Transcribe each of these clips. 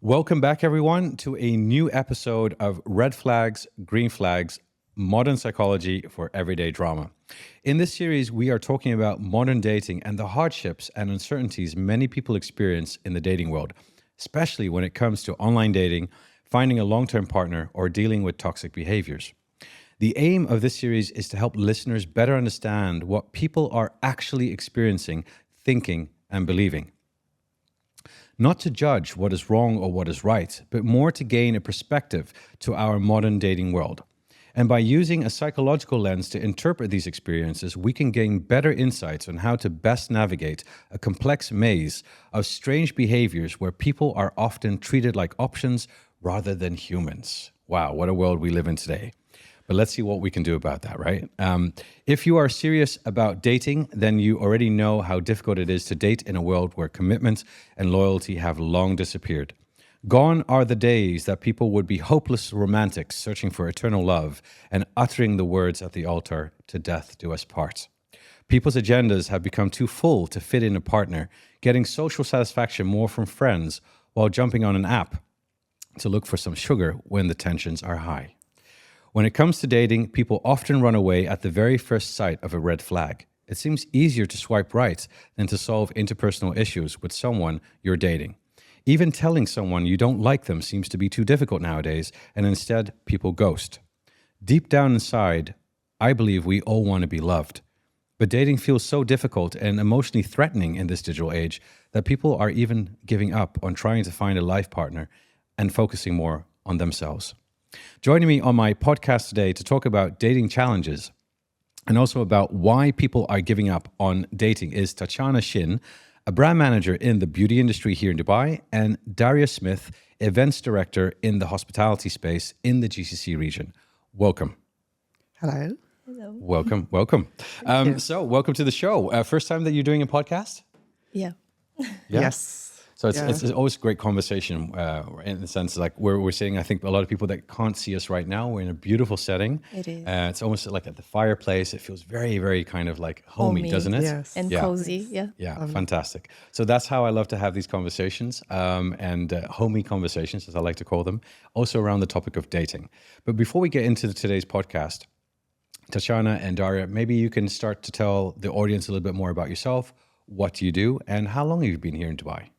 Welcome back, everyone, to a new episode of Red Flags, Green Flags, Modern Psychology for Everyday Drama. In this series, we are talking about modern dating and the hardships and uncertainties many people experience in the dating world, especially when it comes to online dating, finding a long-term partner, or dealing with toxic behaviors. The aim of this series is to help listeners better understand what people are actually experiencing, thinking, and believing. Not to judge what is wrong or what is right, but more to gain a perspective to our modern dating world. And by using a psychological lens to interpret these experiences, we can gain better insights on how to best navigate a complex maze of strange behaviors where people are often treated like options rather than humans. Wow, what a world we live in today. But let's see what we can do about that, right? If you are serious about dating, then you already know how difficult it is to date in a world where commitment and loyalty have long disappeared. Gone are the days that people would be hopeless romantics searching for eternal love and uttering the words at the altar, "To death do us part." People's agendas have become too full to fit in a partner, getting social satisfaction more from friends while jumping on an app to look for some sugar when the tensions are high. When it comes to dating, people often run away at the very first sight of a red flag. It seems easier to swipe right than to solve interpersonal issues with someone you're dating. Even telling someone you don't like them seems to be too difficult nowadays, and instead, people ghost. Deep down inside, I believe we all want to be loved. But dating feels so difficult and emotionally threatening in this digital age that people are even giving up on trying to find a life partner and focusing more on themselves. Joining me on my podcast today to talk about dating challenges and also about why people are giving up on dating is Tatiana, a brand manager in the beauty industry here in Dubai, and Daria Smith, events director in the hospitality space in the GCC region. Welcome. Hello. Hello. Welcome. So welcome to the show. First time that you're doing a podcast? Yeah. Yes. So it's always a great conversation in the sense like we're seeing, I think a lot of people that can't see us right now, we're in a beautiful setting. It is. It's almost like at the fireplace. It feels very, very kind of like homey, doesn't it? Yes. And cozy, yeah. Yeah, fantastic. So that's how I love to have these conversations and homey conversations, as I like to call them, also around the topic of dating. But before we get into today's podcast, Tatiana and Daria, maybe you can start to tell the audience a little bit more about yourself, what you do, and how long have you been here in Dubai?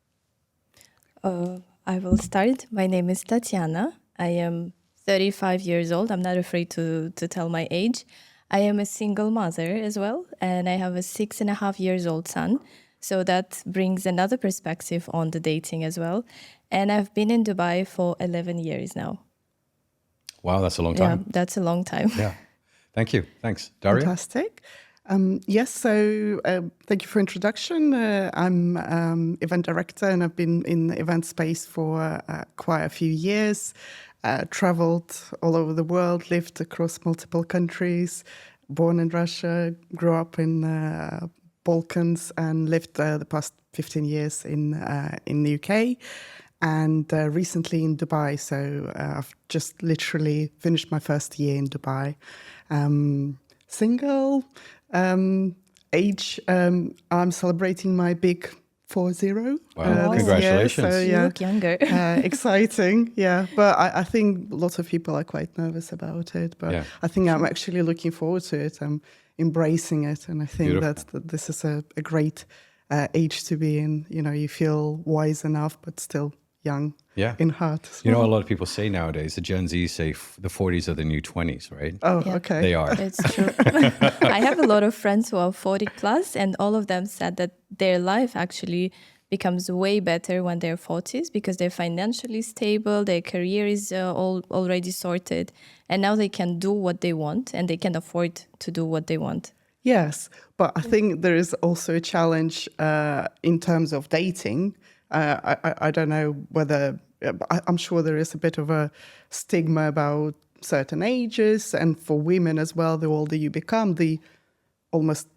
I will start. My name is Tatiana. I am 35 years old. I'm not afraid to tell my age. I am a single mother as well, and I have a 6.5 years old son. So that brings another perspective on the dating as well. And I've been in Dubai for 11 years now. Wow, that's a long time. Yeah, that's a long time. Yeah. Thank you. Thanks. Daria? Fantastic. Yes, so thank you for introduction. I'm event director and I've been in the event space for quite a few years, traveled all over the world, lived across multiple countries, born in Russia, grew up in Balkans and lived the past 15 years in the UK and recently in Dubai. So I've just literally finished my first year in Dubai. Single. Age, I'm celebrating my big 40. Wow, congratulations. Year, so, You look younger. Exciting, yeah. But I think lots of people are quite nervous about it. But I think I'm actually looking forward to it. I'm embracing it. And I think that this is a great age to be in. You know, you feel wise enough, but still young in heart. You know, a lot of people say nowadays, the Gen Z say the 40s are the new 20s, right? Oh, Yeah. okay. They are. It's true. I have a lot of friends who are 40 plus, and all of them said that their life actually becomes way better when they're 40s because they're financially stable, their career is already sorted, and now they can do what they want and they can afford to do what they want. Yes, but I think there is also a challenge in terms of dating. I don't know whether, I'm sure there is a bit of a stigma about certain ages, and for women as well, the older you become, the almost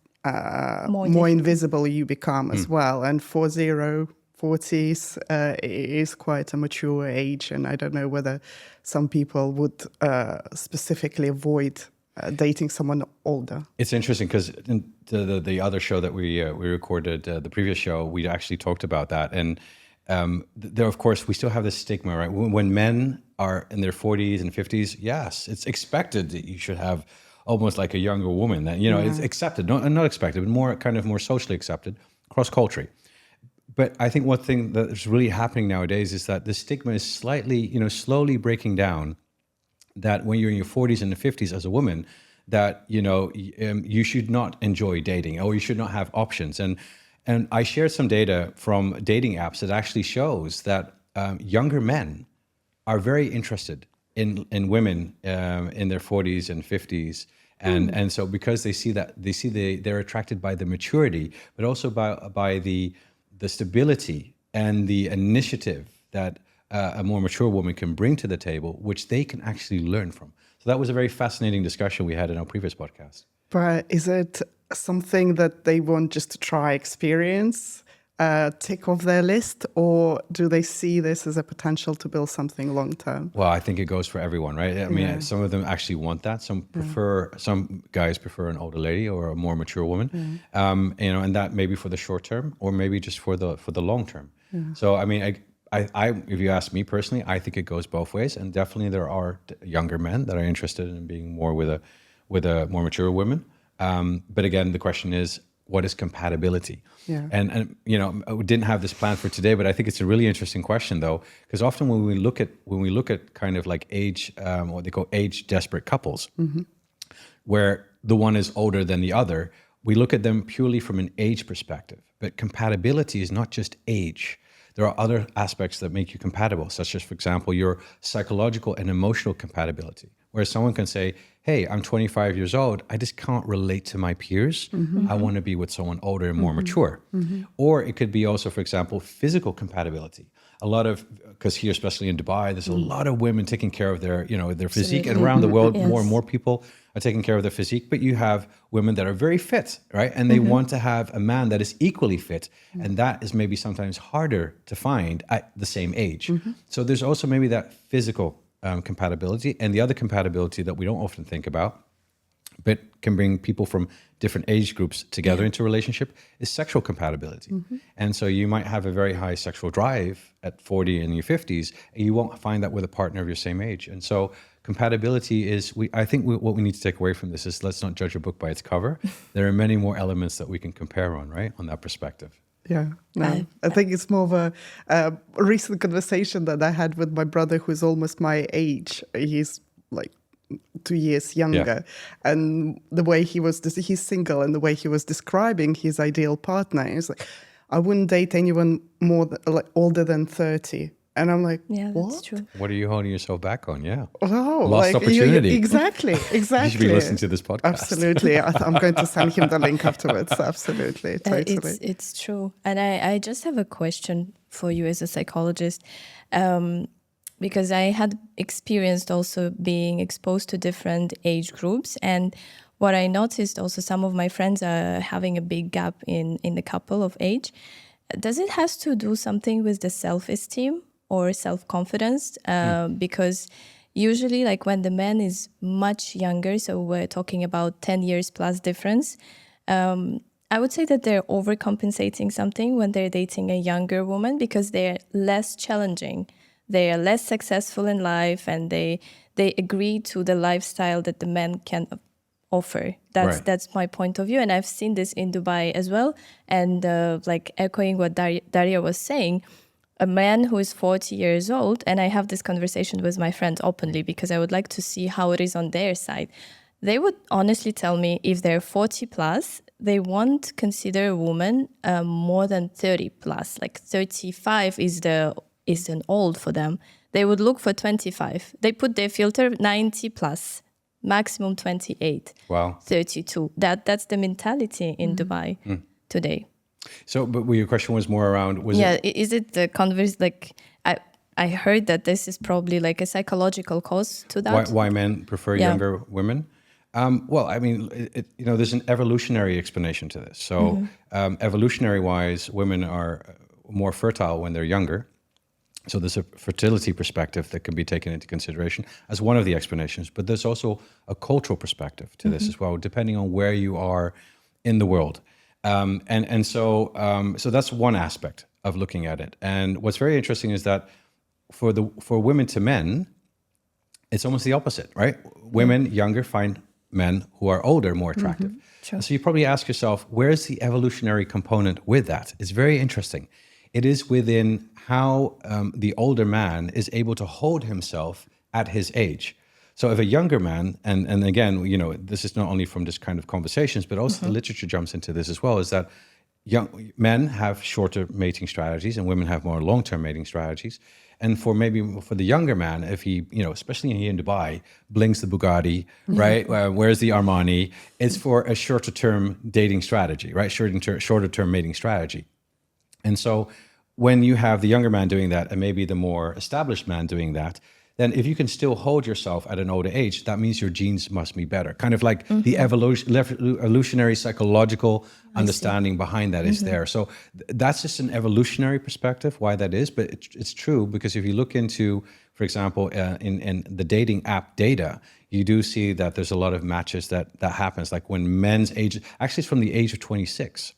more invisible you become as well. And 40s is quite a mature age, and I don't know whether some people would specifically avoid dating someone older. It's interesting because in the other show that we recorded, the previous show, we actually talked about that. And there, of course, we still have this stigma, right? When men are in their 40s and 50s, yes, it's expected that you should have almost like a younger woman. That, you know, it's accepted, not expected, but more socially accepted, cross-culturally. But I think one thing that's really happening nowadays is that the stigma is slightly, you know, slowly breaking down. That when you're in your 40s and the 50s as a woman, that, you know, you should not enjoy dating, or you should not have options. And I shared some data from dating apps that actually shows that younger men are very interested in women in their 40s and 50s. And so because they're attracted by the maturity, but also by the stability and the initiative that a more mature woman can bring to the table, which they can actually learn from. So that was a very fascinating discussion we had in our previous podcast. But is it something that they want just to try experience, tick off their list, or do they see this as a potential to build something long term? Well, I think it goes for everyone, right? I mean, some of them actually want that. Some guys prefer an older lady or a more mature woman, you know, and that maybe for the short term, or maybe just for the long term. So, I mean, I, if you ask me personally, I think it goes both ways, and definitely there are younger men that are interested in being more with a more mature woman. But again, the question is, what is compatibility? Yeah. And you know, we didn't have this planned for today, but I think it's a really interesting question, though, because often when we look at kind of like age, what they call age desperate couples, where the one is older than the other, we look at them purely from an age perspective. But compatibility is not just age. There are other aspects that make you compatible, such as, for example, your psychological and emotional compatibility, where someone can say, hey, I'm 25 years old, I just can't relate to my peers. I want to be with someone older and more mature. Or it could be also, for example, physical compatibility. A lot of, because here, especially in Dubai, there's a lot of women taking care of their, you know, their physique, and around the world, more and more people are taking care of their physique. But you have women that are very fit, right? And they want to have a man that is equally fit. And that is maybe sometimes harder to find at the same age. So there's also maybe that physical compatibility, and the other compatibility that we don't often think about, but can bring people from different age groups together into a relationship, is sexual compatibility. And so you might have a very high sexual drive at 40 and your 50s, and you won't find that with a partner of your same age. And so compatibility is, I think what we need to take away from this is, let's not judge a book by its cover. There are many more elements that we can compare on, right, on that perspective. Yeah, no, I think it's more of a recent conversation that I had with my brother, who's almost my age. He's like 2 years younger. And the way he's single, and the way he was describing his ideal partner, he's like, I wouldn't date anyone older than 30. And I'm like, Yeah, what? that's true. What are you holding yourself back on? Yeah. Oh, Lost opportunity. Exactly. You should be listening to this podcast. Absolutely. I'm going to send him the link afterwards. Absolutely. Totally. It's true. And I just have a question for you as a psychologist, because I had experienced also being exposed to different age groups. And what I noticed also, some of my friends are having a big gap in the couple of age. Does it has to do something with the self-esteem or self-confidence? Because usually, like when the man is much younger, so we're talking about 10 years plus difference, I would say that they're overcompensating something when they're dating a younger woman, because they're less challenging. They are less successful in life, and they agree to the lifestyle that the man can offer. That's my point of view, and I've seen this in Dubai as well. And like echoing what Daria was saying, a man who is 40 years old, and I have this conversation with my friends openly because I would like to see how it is on their side. They would honestly tell me if they're 40 plus, they won't consider a woman more than 30 plus. Like 35 is an old for them. They would look for 25. They put their filter 90 plus, maximum 28. Wow. 32. That's the mentality in Dubai today. So, but your question was more around, is it the converse? Like, I heard that this is probably like a psychological cause to that. Why men prefer younger women? Well, I mean, there's an evolutionary explanation to this. So, evolutionary-wise, women are more fertile when they're younger. So there's a fertility perspective that can be taken into consideration as one of the explanations. But there's also a cultural perspective to this as well, depending on where you are in the world. So that's one aspect of looking at it. And what's very interesting is that for women to men, it's almost the opposite, right? Women younger find men who are older more attractive. Sure. So you probably ask yourself, where's the evolutionary component with that? It's very interesting. It is within how the older man is able to hold himself at his age. So if a younger man, and again, this is not only from this kind of conversations, but also the literature jumps into this as well, is that young men have shorter mating strategies and women have more long-term mating strategies. And for the younger man, if he, especially here in Dubai, blinks the Bugatti, right? Wears the Armani, it's for a shorter term dating strategy, right? Shorter term mating strategy. And so when you have the younger man doing that and maybe the more established man doing that, then if you can still hold yourself at an older age, that means your genes must be better. Kind of like the evolutionary psychological understanding behind that is there. So that's just an evolutionary perspective, why that is. But it's true because if you look into, for example, in the dating app data, you do see that there's a lot of matches that happens. Like when men's age, actually it's from the age of 26.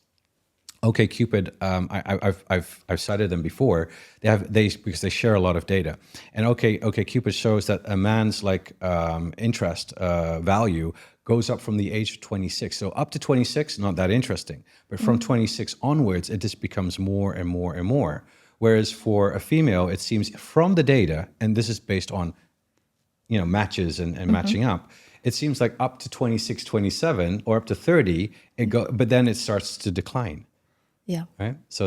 OkCupid, I've cited them before. Because they share a lot of data, and OkCupid shows that a man's interest value goes up from the age of 26. So up to 26, not that interesting, but from 26 onwards, it just becomes more and more and more. Whereas for a female, it seems from the data, and this is based on matches and matching up. It seems like up to 26, 27, or up to 30, but then it starts to decline. Yeah. Right. So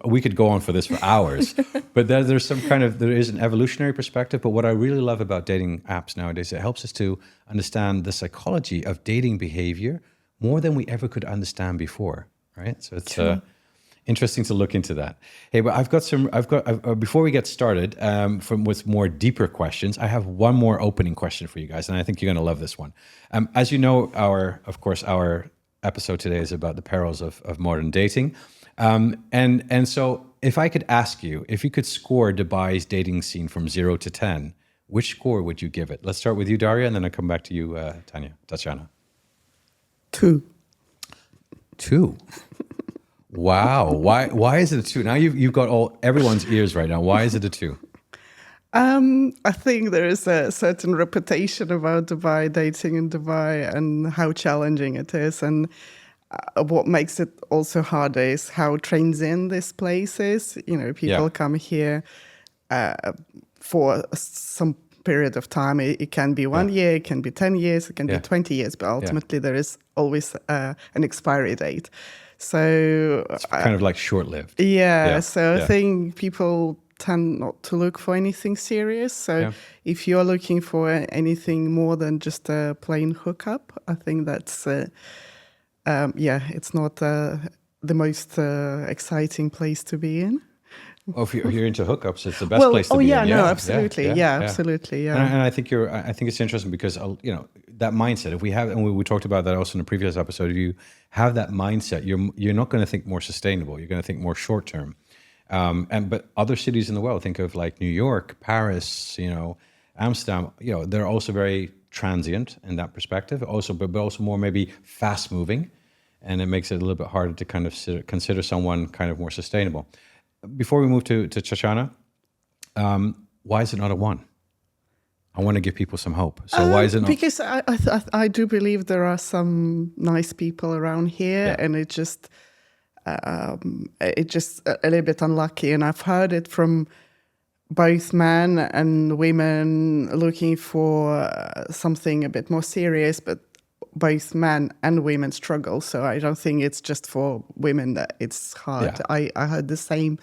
we could go on for this for hours, but there is an evolutionary perspective. But what I really love about dating apps nowadays, it helps us to understand the psychology of dating behavior more than we ever could understand before. Right. So it's interesting to look into that. Hey, but before we get started, with more deeper questions, I have one more opening question for you guys, and I think you're going to love this one. As you know, our episode today is about the perils of modern dating. And so if I could ask you, if you could score Dubai's dating scene from 0 to 10, which score would you give it? Let's start with you, Daria, and then I'll come back to you, Tatiana. 2. 2. Wow. Why is it a 2? Now you've got everyone's ears right now. Why is it a 2? I think there is a certain reputation about Dubai, dating in Dubai, and how challenging it is. And what makes it also harder is how transient this place is. People come here for some period of time. It can be 1 year, it can be 10 years, it can be 20 years, but ultimately there is always an expiry date. So it's kind of like short-lived. So I think people tend not to look for anything serious. So if you're looking for anything more than just a plain hookup, I think that's, it's not the most exciting place to be in. Well, if you're into hookups, it's the best place to be in. Absolutely. Absolutely. And I think it's interesting because, that mindset, if we have, and we talked about that also in a previous episode, if you have that mindset, you're not going to think more sustainable. You're going to think more short term. But other cities in the world, think of like New York, Paris, Amsterdam, they're also very transient in that perspective. But also more maybe fast moving, and it makes it a little bit harder to kind of consider someone kind of more sustainable. Before we move to Tatiana, why is it not a 1? I want to give people some hope. So why is it not? Because I do believe there are some nice people around here, and it's just a little bit unlucky. And I've heard it from both men and women looking for something a bit more serious, but both men and women struggle. So I don't think it's just for women that it's hard. I heard the same.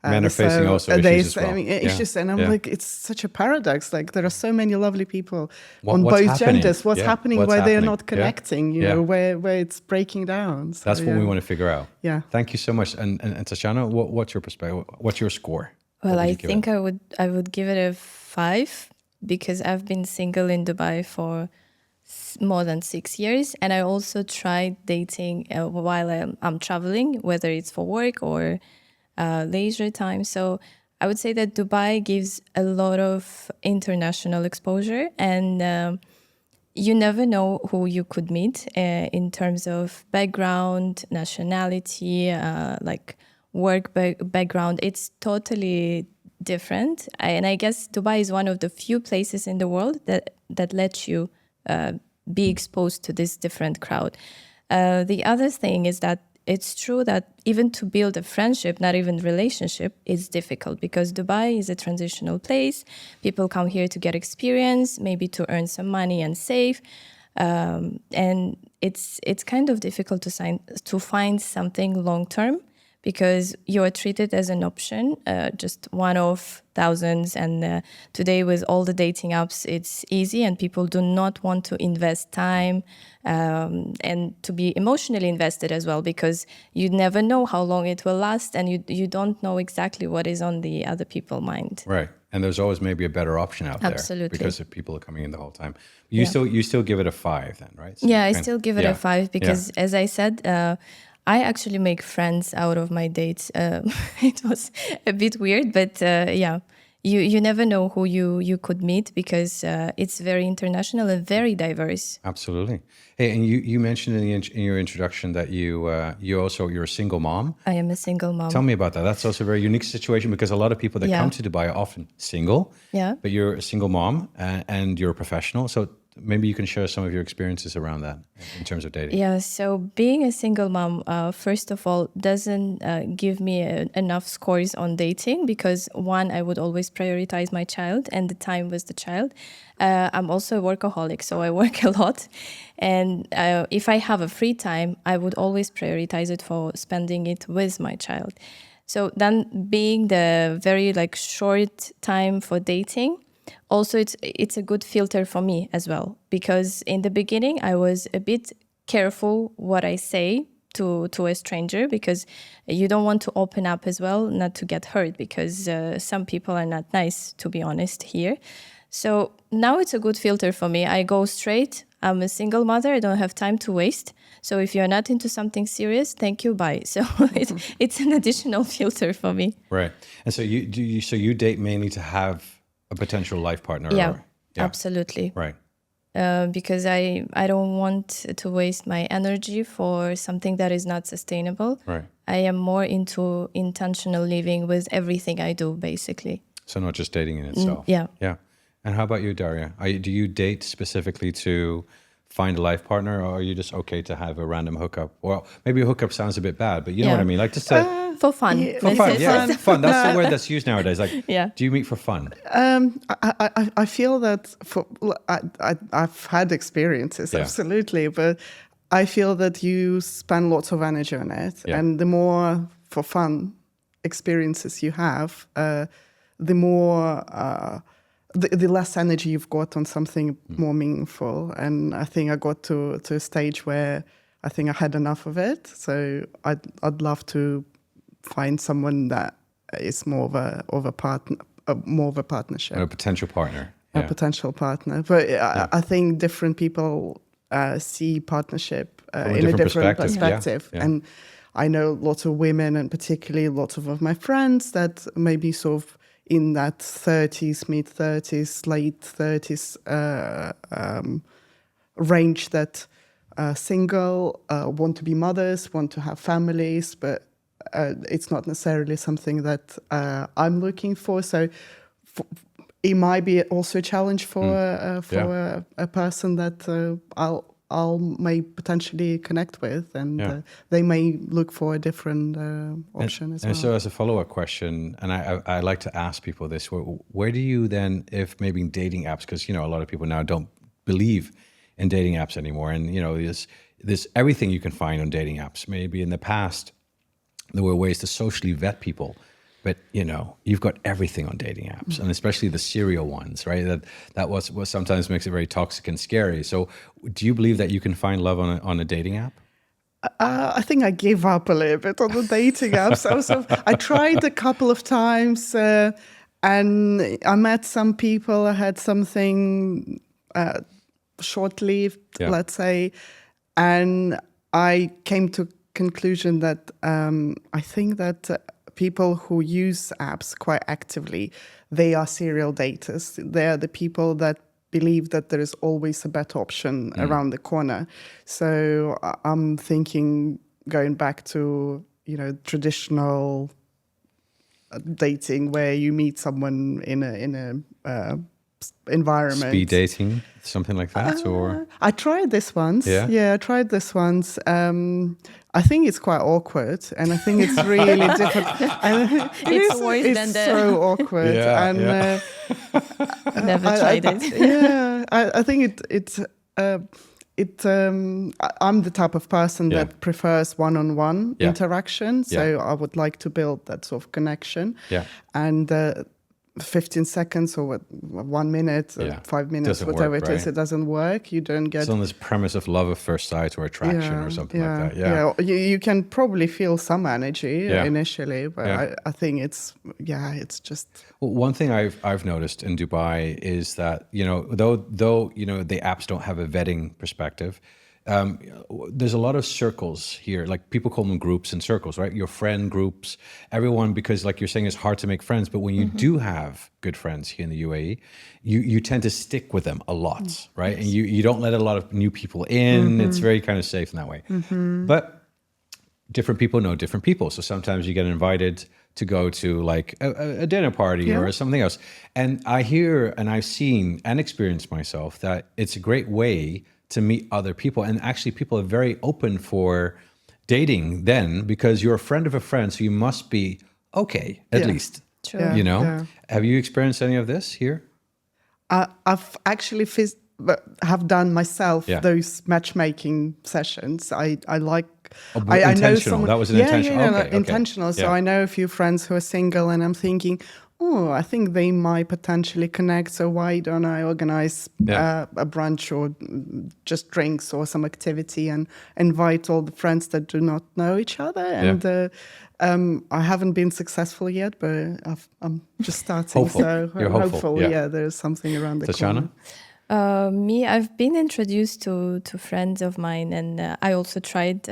Men are facing also issues as well. Issues, and I'm like, it's such a paradox. Like there are so many lovely people on both genders. What's happening where they're not connecting? Where it's breaking down. So, that's what we want to figure out. Yeah. Thank you so much. And Tatiana, what's your perspective? What's your score? Well, I think I would give it a 5 because I've been single in Dubai for more than 6 years, and I also tried dating while I'm traveling, whether it's for work or leisure time. So I would say that Dubai gives a lot of international exposure, and you never know who you could meet in terms of background, nationality, like work background. It's totally different. And I guess Dubai is one of the few places in the world that lets you be exposed to this different crowd. The other thing is that it's true that even to build a friendship, not even relationship, is difficult because Dubai is a transitional place. People come here to get experience, maybe to earn some money and save. And it's kind of difficult to find something long term because you are treated as an option, just one of thousands. And today with all the dating apps, it's easy and people do not want to invest time and to be emotionally invested as well because you never know how long it will last and you don't know exactly what is on the other people's mind. Right. And there's always maybe a better option out there. Absolutely. Because if people are coming in the whole time. You still give it a 5 then, right? So I still give it a 5 because as I said, I actually make friends out of my dates. It was a bit weird, but you never know who you could meet because it's very international and very diverse. Absolutely. Hey, and you mentioned in your introduction that you're a single mom. I am a single mom. Tell me about that. That's also a very unique situation because a lot of people that come to Dubai are often single. Yeah. But you're a single mom and you're a professional. So maybe you can share some of your experiences around that in terms of dating. Yeah, so being a single mom, first of all, doesn't give me enough scores on dating because one, I would always prioritize my child and the time with the child. I'm also a workaholic, so I work a lot. And if I have a free time, I would always prioritize it for spending it with my child. So then being the very short time for dating, also, it's a good filter for me as well, because in the beginning, I was a bit careful what I say to a stranger, because you don't want to open up as well, not to get hurt, because some people are not nice, to be honest, here. So now it's a good filter for me. I go straight. I'm a single mother. I don't have time to waste. So if you're not into something serious, thank you, bye. So it's an additional filter for me. Right. And so you date mainly to have a potential life partner? Yeah, absolutely. Right. Because I don't want to waste my energy for something that is not sustainable. Right. I am more into intentional living with everything I do, basically. So not just dating in itself. Yeah. Yeah. And how about you, Daria? Do you date specifically to find a life partner, or are you just okay to have a random hookup? Well, maybe a hookup sounds a bit bad, but you know what I mean? Like just to... for fun. For fun, yeah. Fun. That's the word that's used nowadays. Like, do you meet for fun? I feel that I've had experiences, absolutely, but I feel that you spend lots of energy on it, and the more for fun experiences you have, the more the less energy you've got on something more meaningful. And I think I got to a stage where I think I had enough of it. So I'd love to find someone that is more of a partner, more of a partnership, a potential partner, a potential partner. But I think different people see partnership in a different perspective. Yeah. And I know lots of women, and particularly lots of my friends, that maybe sort of in that 30s, mid-30s, late 30s range, that single, want to be mothers, want to have families, but it's not necessarily something that I'm looking for. So it might be also a challenge for a person that I'll may potentially connect with, and they may look for a different option as well. And so as a follow-up question, and I like to ask people this, where do you then, if maybe dating apps, because, a lot of people now don't believe in dating apps anymore. And, there's everything you can find on dating apps. Maybe in the past, there were ways to socially vet people. But, you've got everything on dating apps, and especially the serial ones, right? That was what sometimes makes it very toxic and scary. So do you believe that you can find love on a dating app? I think I gave up a little bit on the dating apps. I tried a couple of times, and I met some people. I had something short-lived, let's say, and I came to conclusion that I think that people who use apps quite actively, they are serial daters. They are the people that believe that there is always a better option around the corner. So I'm thinking going back to, traditional dating where you meet someone in a environment. Speed dating, something like that, or I tried this once. Yeah? I tried this once. I think it's quite awkward, and I think it's really difficult. It's worse it's than the- so awkward. Yeah, and yeah. Never tried it. I think I'm the type of person Yeah. that prefers one-on-one Yeah. interaction. So Yeah. I would like to build that sort of connection. Yeah. And 15 seconds or 1 minute, Yeah. 5 minutes, Doesn't whatever work, it is, right? it doesn't work. You don't get It's on this premise of love at first sight or attraction or something like that. Yeah. You can probably feel some energy Yeah. initially, but Yeah. I think it's just Well, one thing I've noticed in Dubai is that though the apps don't have a vetting perspective, there's a lot of circles here. Like people call them groups and circles, right? Your friend groups, everyone, because like you're saying, it's hard to make friends. But when you do have good friends here in the UAE, you tend to stick with them a lot, right? And you don't let a lot of new people in. It's very kind of safe in that way. But different people know different people. So sometimes you get invited to go to like a dinner party or something else. And I hear and I've seen and experienced myself that it's a great way to meet other people. And actually people are very open for dating then because you're a friend of a friend. So you must be okay, at least. True. Yeah. Yeah. Have you experienced any of this here? I've actually have done myself those matchmaking sessions. I like. I know intentional. someone. That was an intentional. Yeah, Okay, okay. intentional. So Yeah. I know a few friends who are single, and I'm thinking, I think they might potentially connect. So why don't I organize a brunch or just drinks or some activity and invite all the friends that do not know each other? And I haven't been successful yet, but I'm just starting. Hopeful. So You're I'm hopeful, hopeful. yeah. There's something around the Tatiana? corner. Me, I've been introduced to friends of mine, and I also tried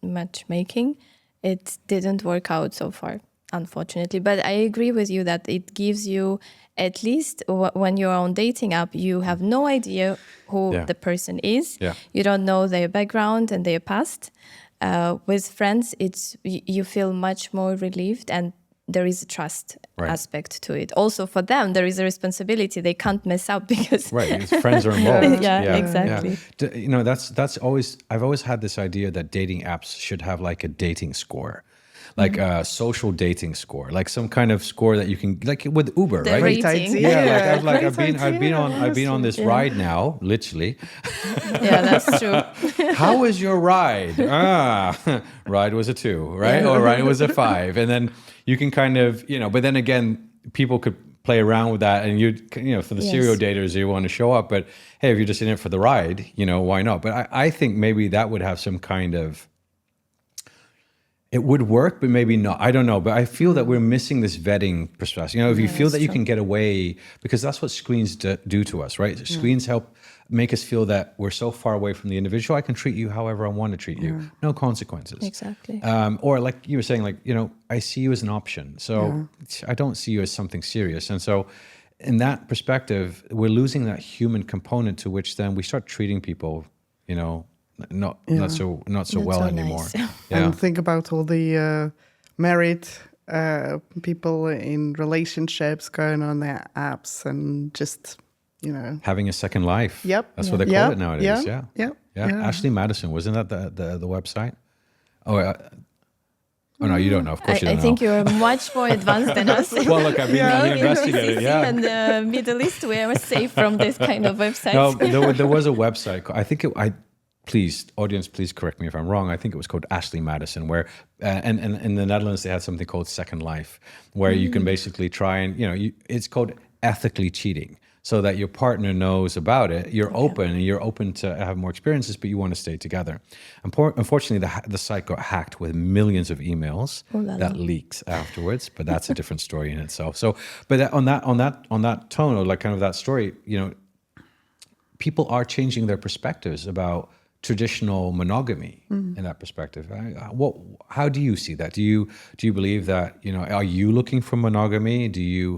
matchmaking. It didn't work out so far, unfortunately. But I agree with you that it gives you, at least when you're on dating app, you have no idea who the person is. Yeah. You don't know their background and their past. With friends, you feel much more relieved, and there is a trust aspect to it. Also, for them, there is a responsibility. They can't mess up because Right, friends are involved. Yeah, exactly. That's always. I've always had this idea that dating apps should have like a dating score, like a social dating score, like some kind of score that you can, like with Uber, The right? rating. idea. I've been on this ride now, literally. Yeah, that's true. How was your ride? Ride was a 2, right? Or ride was a 5, and then you can kind of, But then again, people could play around with that, and for the serial daters, you want to show up. But hey, if you're just in it for the ride, why not? But I think maybe that would have some kind of. It would work, but maybe not. I don't know. But I feel that we're missing this vetting perspective. If you feel that you can get away, because that's what screens do to us, right? Screens help make us feel that we're so far away from the individual. I can treat you however I want to treat you. No consequences. Exactly. Or like you were saying, I see you as an option. So I don't see you as something serious. And so in that perspective, we're losing that human component to which then we start treating people, not so well anymore. Nice. And think about all the married people in relationships going on their apps and just, Having a second life. Yep. That's what they call it nowadays. Yeah. Ashley Madison, wasn't that the website? Oh no, you don't know. Of course you I don't know. think you're much more advanced than us. Well, look, I've been investigating. Yeah. And the Middle East, we are safe from this kind of websites. No, there was a website. Please, audience, please correct me if I'm wrong. I think it was called Ashley Madison, where, and in the Netherlands, they had something called Second Life, where you can basically try and, it's called ethically cheating, so that your partner knows about it. You're open, and you're open to have more experiences, but you want to stay together. Unfortunately, the site got hacked with millions of emails that leaked afterwards, but that's a different story in itself. So, but on that tone, or like kind of that story, people are changing their perspectives about traditional monogamy in that perspective. How do you see that? Do you believe that, are you looking for monogamy?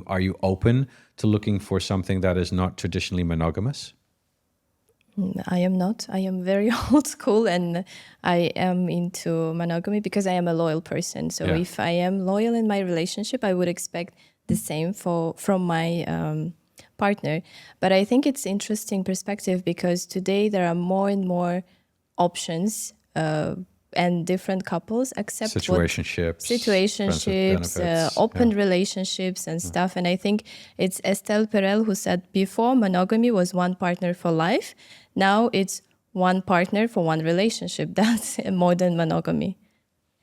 Are you open to looking for something that is not traditionally monogamous? I am not. I am very old school, and I am into monogamy because I am a loyal person. So if I am loyal in my relationship, I would expect the same from my partner. But I think it's interesting perspective because today there are more and more options and different couples accept situationships, open relationships and stuff. And I think it's Estelle Perel who said before monogamy was one partner for life. Now it's one partner for one relationship. That's modern monogamy.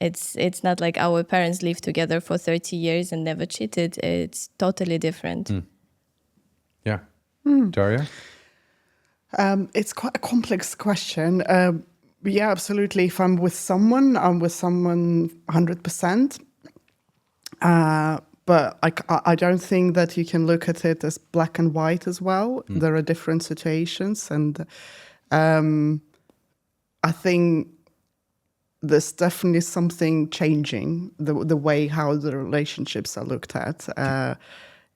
It's not like our parents lived together for 30 years and never cheated. It's totally different. Yeah. Daria? It's quite a complex question. Yeah, absolutely. If I'm with someone 100%. But I don't think that you can look at it as black and white as well. There are different situations. And I think there's definitely something changing, the way how the relationships are looked at.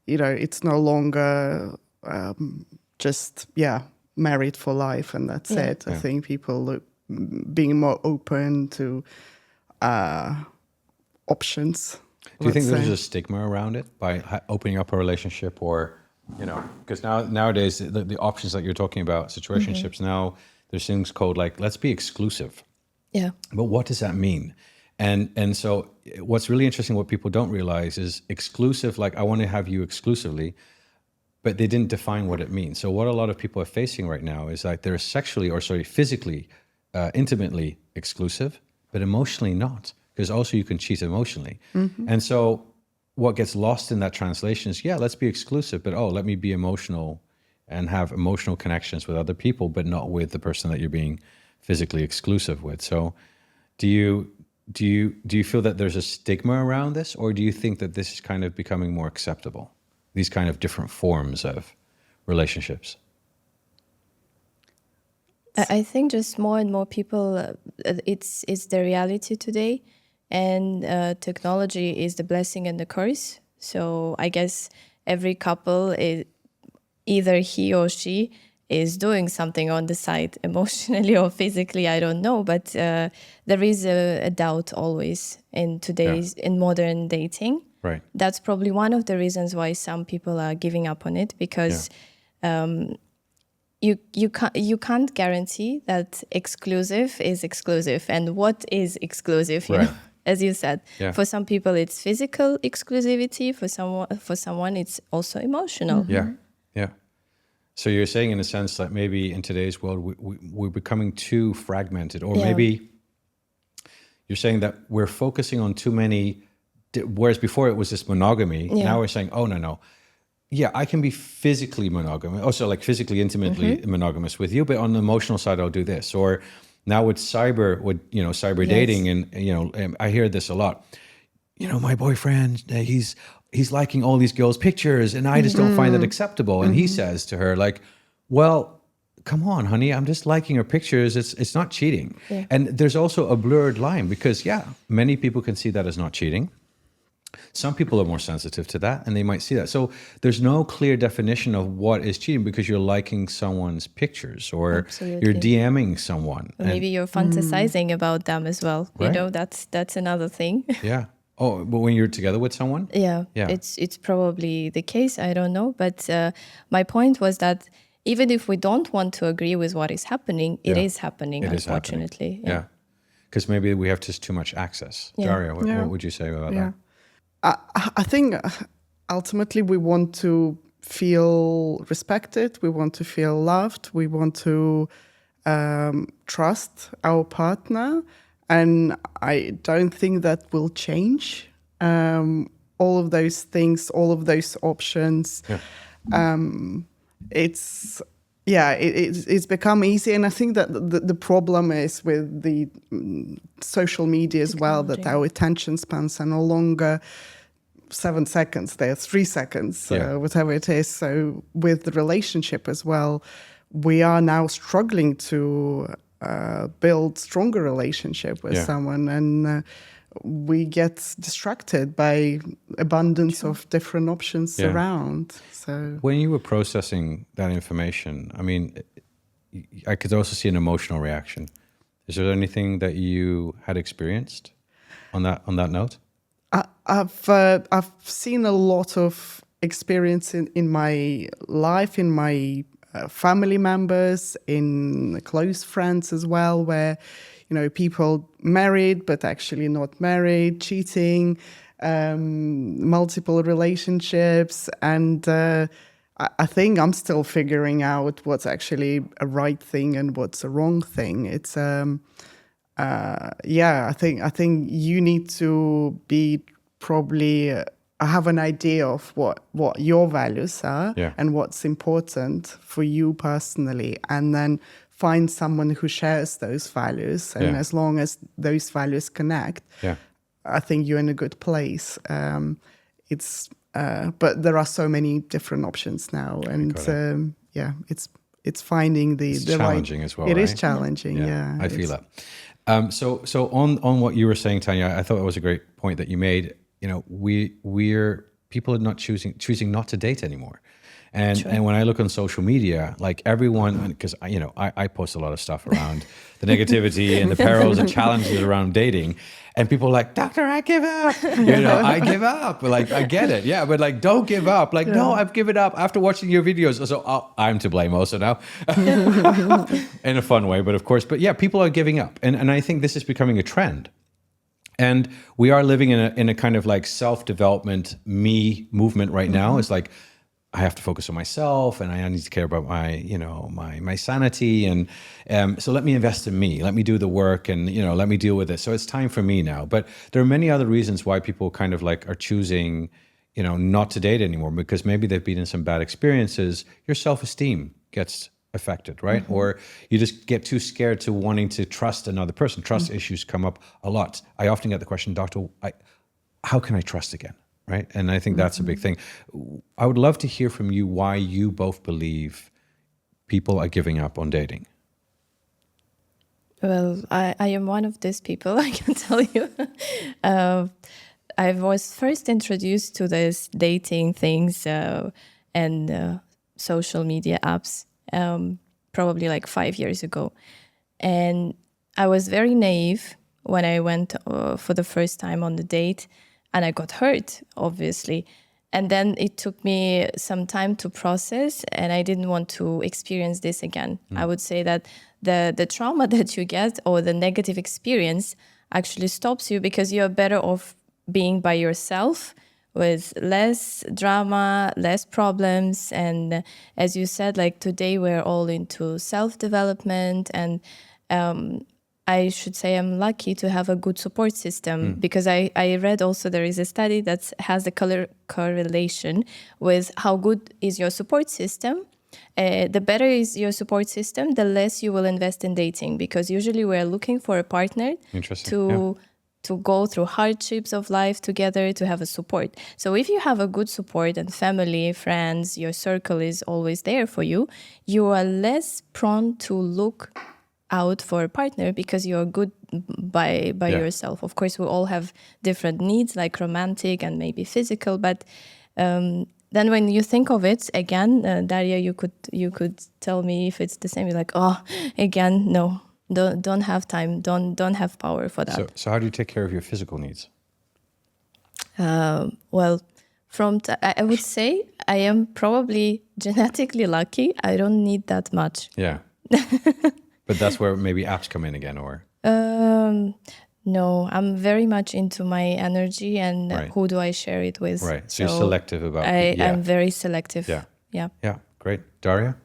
It's no longer just, married for life and that's it. I think people being more open to options. Do you think there's a stigma around it by opening up a relationship, or, because nowadays the options that you're talking about, situationships, now there's things called like, let's be exclusive. Yeah. But what does that mean? And so what's really interesting, what people don't realize is exclusive, like I want to have you exclusively, but they didn't define what it means. So what a lot of people are facing right now is like they're physically, intimately exclusive, but emotionally not, because also you can cheat emotionally. And so what gets lost in that translation is, let's be exclusive, but let me be emotional and have emotional connections with other people, but not with the person that you're being physically exclusive with. So do you feel that there's a stigma around this, or do you think that this is kind of becoming more acceptable, these kind of different forms of relationships? I think just more and more people, it's the reality today, and technology is the blessing and the curse. So I guess every couple is either he or she is doing something on the side emotionally or physically, I don't know, but there is a doubt always in modern dating. Right. That's probably one of the reasons why some people are giving up on it, because you can't guarantee that exclusive is exclusive, and what is exclusive, you know, as you said. Yeah. For some people it's physical exclusivity, for someone it's also emotional. Yeah. So you're saying, in a sense, that maybe in today's world we're becoming too fragmented, or maybe you're saying that we're focusing on too many, whereas before it was this monogamy. Now we're saying, oh, no. Yeah, I can be physically monogamous, also like physically intimately monogamous with you, but on the emotional side, I'll do this. Or now with cyber dating, and I hear this a lot. My boyfriend, he's liking all these girls' pictures, and I just don't find that acceptable. And he says to her, like, well, come on, honey, I'm just liking her pictures. It's not cheating. Yeah. And there's also a blurred line because, many people can see that as not cheating. Some people are more sensitive to that, and they might see that. So there's no clear definition of what is cheating because you're liking someone's pictures, or you're DMing someone. Or maybe you're fantasizing about them as well. Right. That's another thing. Yeah. Oh, but when you're together with someone? Yeah. It's probably the case. I don't know. But my point was that even if we don't want to agree with what is happening, it is happening, unfortunately. Yeah. Because maybe we have just too much access. Yeah. Daria, what would you say about that? I think ultimately we want to feel respected. We want to feel loved. We want to trust our partner. And I don't think that will change. All of those things, all of those options. It's become easy. And I think that the problem is with the social media as well, that our attention spans are no longer 7 seconds, they're 3 seconds, whatever it is. So with the relationship as well, we are now struggling to build stronger relationship with someone, and we get distracted by abundance of different options around. So when you were processing that information, I mean, I could also see an emotional reaction. Is there anything that you had experienced on that note? I've seen a lot of experience in my life, in my family members, in close friends as well, where people married but actually not married, cheating, multiple relationships, and I think I'm still figuring out what's actually a right thing and what's a wrong thing. It's I think you need to be probably have an idea of what your values are and what's important for you personally, and then find someone who shares those values. And as long as those values connect, I think you're in a good place. But there are so many different options now, and it's finding the challenging right. as well. It right? is challenging. Yeah, I feel that. So on what you were saying, Tanya, I thought it was a great point that you made. We're people are not choosing not to date anymore. And when I look on social media, like everyone, because I post a lot of stuff around the negativity and the perils and challenges around dating, and people are like, Doctor, I give up. I give up. Like, I get it, but like, don't give up. Like, no, I've given up after watching your videos. So I'm to blame also now, in a fun way, but of course. But people are giving up, and I think this is becoming a trend. And we are living in a kind of like self-development me movement right now. It's like, I have to focus on myself, and I need to care about my sanity, and so let me invest in me. Let me do the work, and let me deal with it. So it's time for me now. But there are many other reasons why people kind of like are choosing, not to date anymore, because maybe they've been in some bad experiences. Your self-esteem gets affected, right? Or you just get too scared to wanting to trust another person. Trust issues come up a lot. I often get the question, Doctor, how can I trust again? Right. And I think that's a big thing. I would love to hear from you why you both believe people are giving up on dating. Well, I am one of these people, I can tell you. I was first introduced to this dating things and social media apps probably like 5 years ago. And I was very naive when I went for the first time on the date. And I got hurt, obviously. And then it took me some time to process, and I didn't want to experience this again. I would say that the trauma that you get or the negative experience actually stops you, because you're better off being by yourself with less drama, less problems. And as you said, like today we're all into self-development, and I should say I'm lucky to have a good support system, because I read also there is a study that has a correlation with how good is your support system. The better is your support system, the less you will invest in dating, because usually we're looking for a partner to go through hardships of life together, to have a support. So if you have a good support and family, friends, your circle is always there for you, you are less prone to look out for a partner, because you're good by yourself. Of course, we all have different needs, like romantic and maybe physical, but then when you think of it again, Daria, you could tell me if it's the same. You're like, again, no, don't have time, don't have power for that. So how do you take care of your physical needs? Well, I would say I am probably genetically lucky. I don't need that much. Yeah. But that's where maybe apps come in again, or? No, I'm very much into my energy and who do I share it with. Right, so you're selective about it. I'm very selective. Yeah, great. Daria?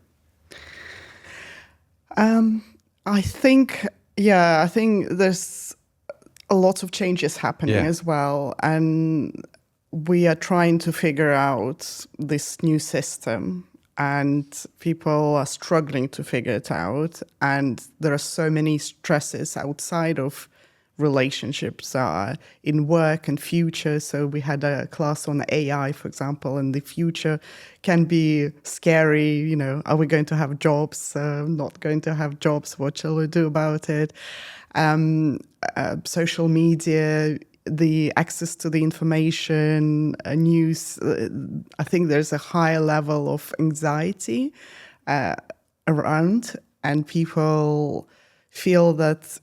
I think there's a lot of changes happening as well. And we are trying to figure out this new system. And people are struggling to figure it out. And there are so many stresses outside of relationships in work and future. So we had a class on AI, for example, and the future can be scary. Are we going to have jobs? Not going to have jobs? What shall we do about it? Social media, the access to the information, news. I think there's a higher level of anxiety around, and people feel that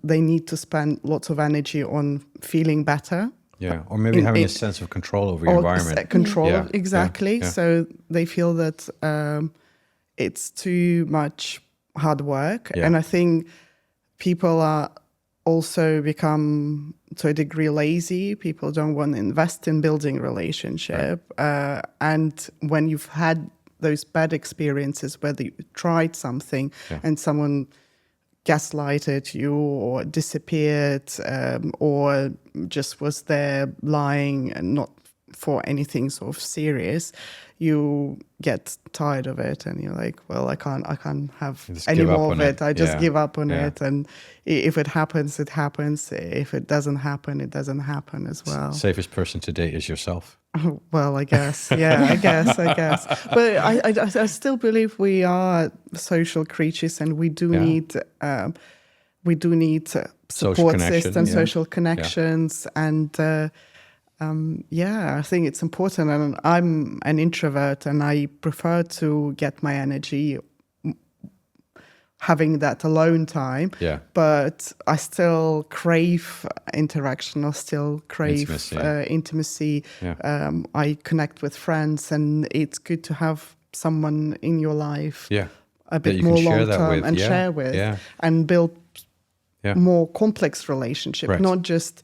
they need to spend lots of energy on feeling better. Yeah, or maybe having a sense of control over your environment. Control, exactly. Yeah. So they feel that it's too much hard work, and I think people are also become to a degree lazy. People don't want to invest in building a relationship, and when you've had those bad experiences where you tried something and someone gaslighted you or disappeared or just was there lying and not for anything sort of serious, you get tired of it and you're like, well, I can't have any more of it. I just give up on it, and if it happens, it happens. If it doesn't happen, it doesn't happen as well. Safest person to date is yourself. Well, I guess, I guess. But I still believe we are social creatures, and we do need support systems, social connections, and I think it's important. And I'm an introvert, and I prefer to get my energy having that alone time. Yeah. But I still crave interaction. I still crave intimacy. Yeah. I connect with friends, and it's good to have someone in your life a bit more long term and share with and build more complex relationship, not just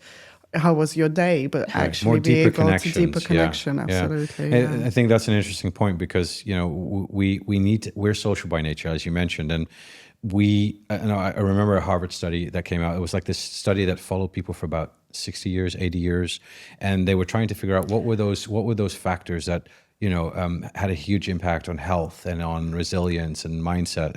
how was your day, but actually be able to deeper connection. Absolutely. Yeah. I think that's an interesting point, because we're social by nature, as you mentioned, and I remember a Harvard study that came out. It was like this study that followed people for about 60 years, 80 years, and they were trying to figure out what were those factors that had a huge impact on health and on resilience and mindset.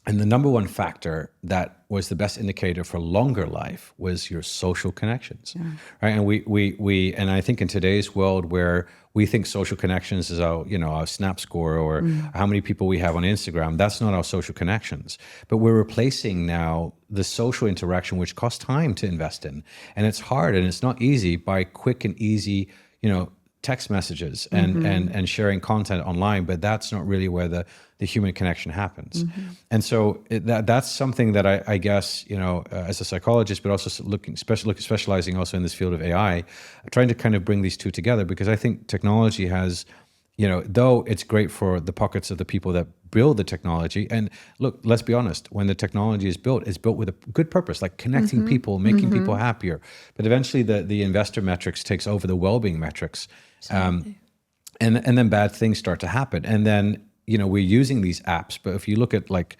And the number one factor that was the best indicator for longer life was your social connections, right? And we and I think in today's world, where we think social connections is our Snap score or how many people we have on Instagram, that's not our social connections. But we're replacing now the social interaction, which costs time to invest in, and it's hard and it's not easy, by quick and easy, text messages and sharing content online, but that's not really where the human connection happens. And so that's something that I guess, as a psychologist, but also specializing also in this field of AI, trying to kind of bring these two together, because I think technology has, though it's great for the pockets of the people that build the technology. And look, let's be honest, when the technology is built, it's built with a good purpose, like connecting people, making people happier. But eventually the investor metrics takes over the well-being metrics. And then bad things start to happen. And then, we're using these apps, but if you look at like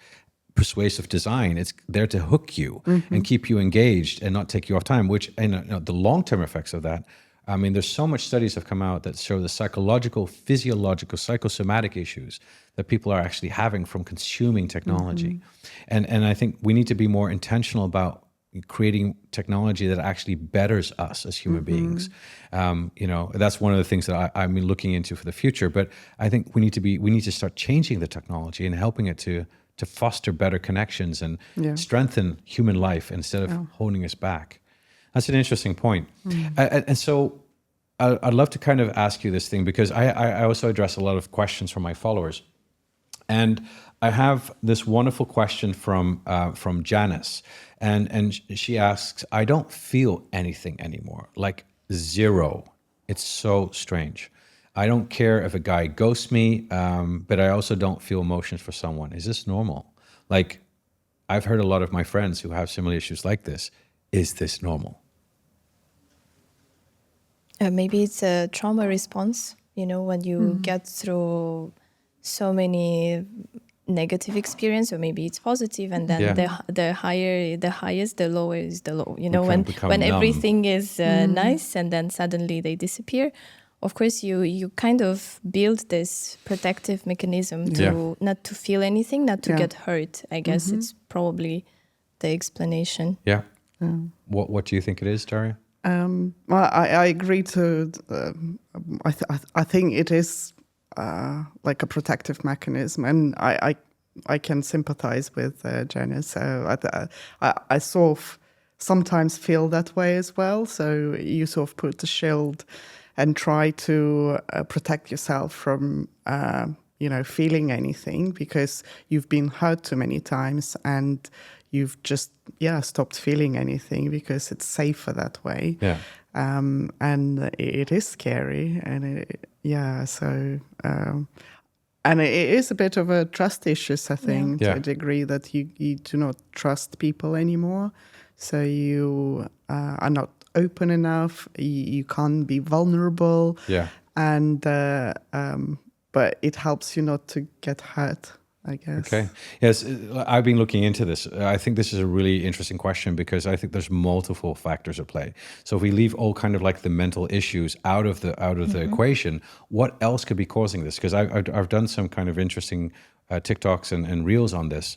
persuasive design, it's there to hook you and keep you engaged and not take you off time, which, the long-term effects of that, I mean, there's so much studies have come out that show the psychological, physiological, psychosomatic issues that people are actually having from consuming technology. And I think we need to be more intentional about creating technology that actually betters us as human beings. That's one of the things that I'm looking into for the future. But I think we need to start changing the technology and helping it to foster better connections and strengthen human life instead of holding us back. That's an interesting point. And so I'd love to kind of ask you this thing, because I also address a lot of questions from my followers. And I have this wonderful question from Janice. And she asks, I don't feel anything anymore, like zero. It's so strange. I don't care if a guy ghosts me, but I also don't feel emotions for someone. Is this normal? Like, I've heard a lot of my friends who have similar issues like this. Is this normal? Maybe it's a trauma response, when you get through so many negative experience, or maybe it's positive, and then the highest, the lower is the low. When everything is nice, and then suddenly they disappear. Of course, you kind of build this protective mechanism to not to feel anything, not to get hurt. I guess it's probably the explanation. Yeah. What do you think it is, Daria? Well, I agree to. I think it is like a protective mechanism, and I can sympathize with Jenna. So I sort of sometimes feel that way as well. So you sort of put the shield and try to protect yourself from feeling anything, because you've been hurt too many times and you've just stopped feeling anything because it's safer that way. Yeah. And it is scary, and and it is a bit of a trust issues, I think, to a degree, that you do not trust people anymore. So you are not open enough. You can't be vulnerable. Yeah. And but it helps you not to get hurt, I guess. Okay. Yes, I've been looking into this. I think this is a really interesting question, because I think there's multiple factors at play. So if we leave all kind of like the mental issues out of the equation, what else could be causing this? Because I've done some kind of interesting TikToks and reels on this,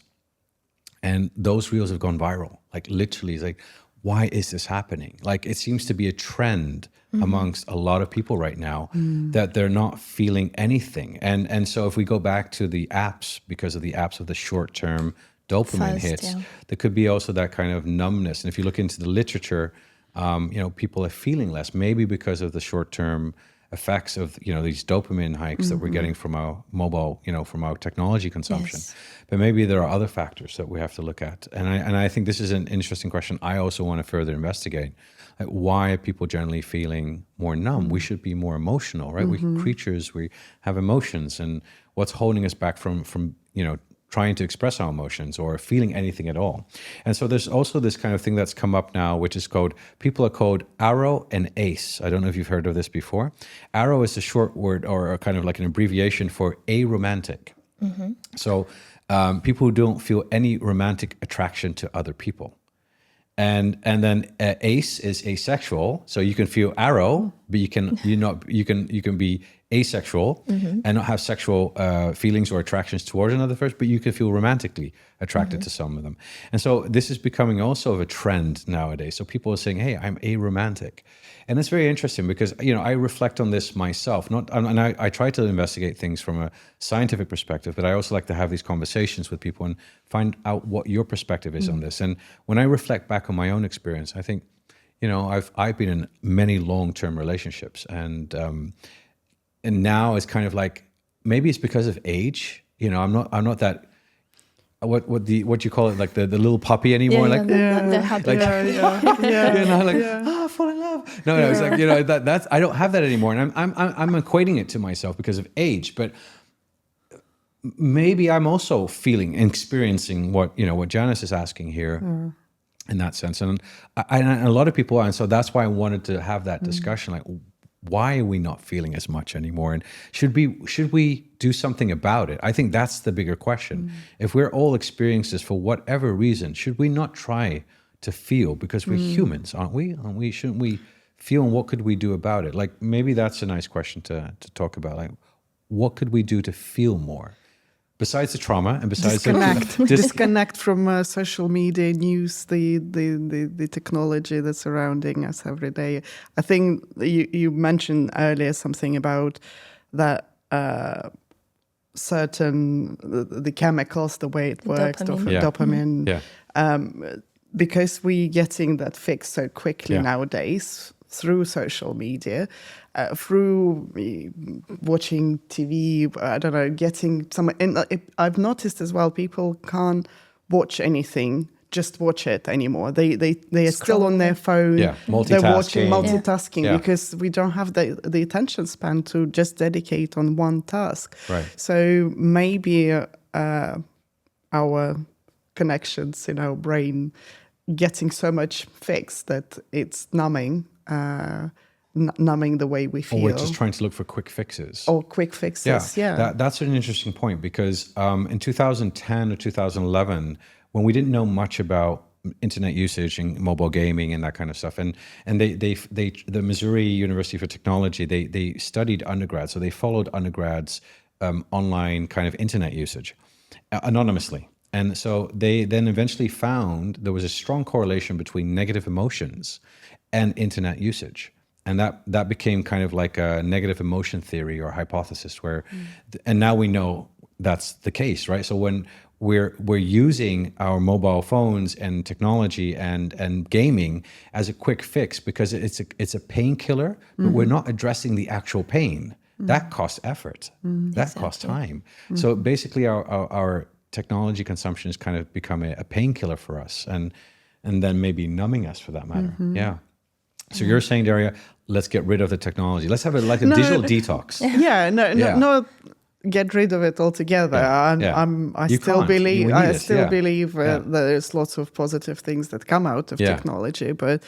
and those reels have gone viral. Like literally, it's like, why is this happening? Like it seems to be a trend amongst a lot of people right now that they're not feeling anything. And so if we go back to the apps, because of the apps of the short-term dopamine hits, there could be also that kind of numbness. And if you look into the literature, people are feeling less, maybe because of the short-term effects of these dopamine hikes that we're getting from our mobile, from our technology consumption. Yes. But maybe there are other factors that we have to look at. And I think this is an interesting question I also want to further investigate. Like, why are people generally feeling more numb? We should be more emotional, right? We're creatures, we have emotions, and what's holding us back from trying to express our emotions or feeling anything at all. And so there's also this kind of thing that's come up now, which is people are called aro and ace. I don't know if you've heard of this before. Aro is a short word, or a kind of like an abbreviation for aromantic. So people who don't feel any romantic attraction to other people. And then ace is asexual, so you can feel aro, but you can be asexual and not have sexual feelings or attractions towards another person, but you can feel romantically attracted to some of them. And so this is becoming also of a trend nowadays. So people are saying, "Hey, I'm aromantic," and it's very interesting, because I reflect on this myself. And I try to investigate things from a scientific perspective, but I also like to have these conversations with people and find out what your perspective is on this. And when I reflect back on my own experience, I think, I've been in many long-term relationships, and now it's kind of like, maybe it's because of age. I'm not that. What do you call it? Like the little puppy anymore? The happy. Fall in love. No, it's like that's I don't have that anymore, and I'm equating it to myself because of age. But maybe I'm also experiencing what Janice is asking here. In that sense, and a lot of people are, and so that's why I wanted to have that discussion. Like, why are we not feeling as much anymore, and should we do something about it? I think that's the bigger question. If we're all experiencing this for whatever reason, should we not try to feel, because we're humans, aren't we? Shouldn't we feel, and what could we do about it? Like, maybe that's a nice question to talk about. Like, what could we do to feel more? Besides the trauma and besides disconnect from social media news, the technology that's surrounding us every day. I think you mentioned earlier something about that certain the chemicals, the way it works, dopamine. Because we're getting that fix so quickly nowadays through social media. Through watching TV, I don't know, getting some. And I've noticed as well, people can't watch anything, just watch it anymore. They are still on their phone. Multitasking. They're watching multitasking because we don't have the attention span to just dedicate on one task. Right. So maybe our connections in our brain getting so much fixed that it's numbing the way we feel. Or we're just trying to look for quick fixes. That's an interesting point, because in 2010 or 2011, when we didn't know much about internet usage and mobile gaming and that kind of stuff, and the Missouri University for Technology, they studied undergrads, so they followed undergrads' online kind of internet usage anonymously. And so they then eventually found there was a strong correlation between negative emotions and internet usage. And that became kind of like a negative emotion theory or hypothesis where, and now we know that's the case, right? So when we're using our mobile phones and technology and gaming as a quick fix because it's a painkiller, but we're not addressing the actual pain. That costs effort. That costs time. So basically our technology consumption has kind of become a painkiller for us and then maybe numbing us for that matter. Yeah. So you're saying, Daria, let's get rid of the technology. Let's have a digital detox. Yeah, no, get rid of it altogether. I still believe there's lots of positive things that come out of technology, but